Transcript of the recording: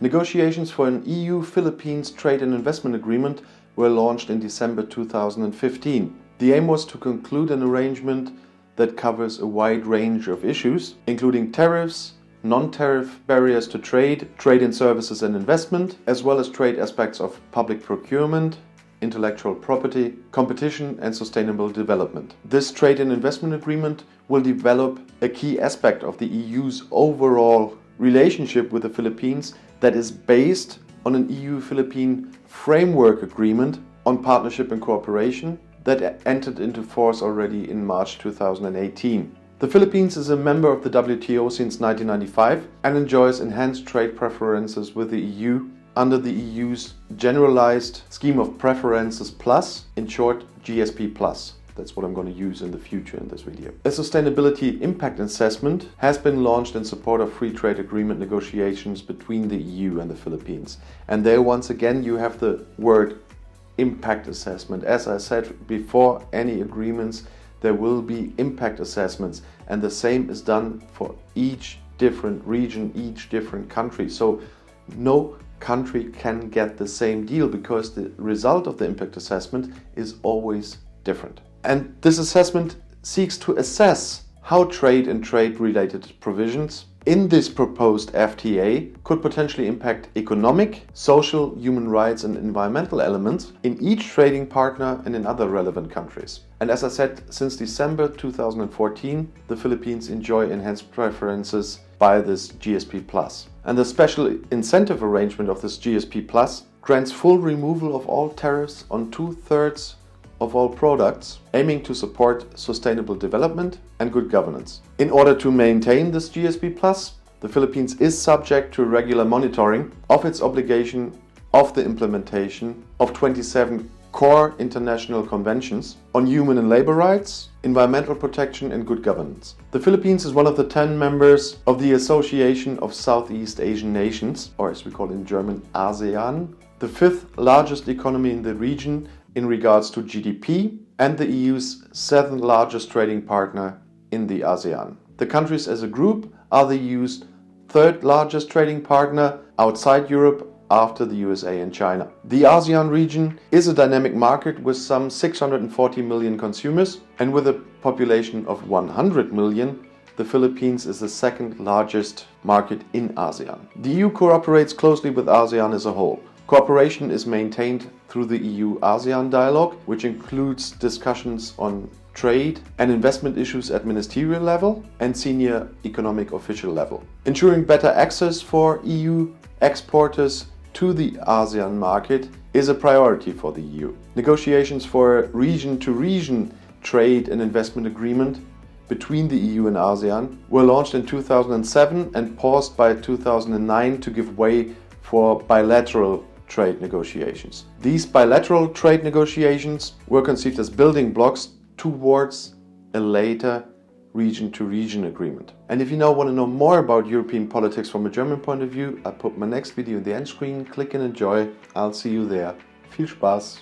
Negotiations for an EU-Philippines trade and investment agreement were launched in December 2015. The aim was to conclude an arrangement that covers a wide range of issues, including tariffs, non-tariff barriers to trade, trade in services and investment, as well as trade aspects of public procurement, intellectual property, competition and sustainable development. This trade and investment agreement will develop a key aspect of the EU's overall relationship with the Philippines that is based on an EU-Philippine framework agreement on partnership and cooperation that entered into force already in March 2018. The Philippines is a member of the WTO since 1995 and enjoys enhanced trade preferences with the EU under the EU's Generalized Scheme of Preferences Plus, in short GSP Plus. That's what I'm going to use in the future in this video. A sustainability impact assessment has been launched in support of free trade agreement negotiations between the EU and the Philippines. And there once again you have the word impact assessment. As I said before, any agreements there will be impact assessments, and the same is done for each different region, each different country. So no country can get the same deal because the result of the impact assessment is always different. And this assessment seeks to assess how trade and trade-related provisions in this proposed FTA could potentially impact economic, social, human rights and environmental elements in each trading partner and in other relevant countries. And as I said, since December 2014, the Philippines enjoy enhanced preferences by this GSP Plus. And the special incentive arrangement of this GSP Plus grants full removal of all tariffs on 2/3 of all products, aiming to support sustainable development and good governance. In order to maintain this GSP Plus, the Philippines is subject to regular monitoring of its obligation of the implementation of 27 core international conventions on human and labor rights, environmental protection and good governance. The Philippines is one of the 10 members of the Association of Southeast Asian Nations, or as we call it in German, ASEAN, the 5th largest economy in the region in regards to GDP, and the EU's 7th largest trading partner in the ASEAN. The countries as a group are the EU's 3rd largest trading partner outside Europe after the USA and China. The ASEAN region is a dynamic market with some 640 million consumers, and with a population of 100 million, the Philippines is the 2nd largest market in ASEAN. The EU cooperates closely with ASEAN as a whole. Cooperation is maintained through the EU-ASEAN dialogue, which includes discussions on trade and investment issues at ministerial level and senior economic official level. Ensuring better access for EU exporters to the ASEAN market is a priority for the EU. Negotiations for a region-to-region trade and investment agreement between the EU and ASEAN were launched in 2007 and paused by 2009 to give way for bilateral trade negotiations. These bilateral trade negotiations were conceived as building blocks towards a later region-to-region agreement. And if you now want to know more about European politics from a German point of view, I'll put my next video in the end screen. Click and enjoy. I'll see you there. Viel Spaß!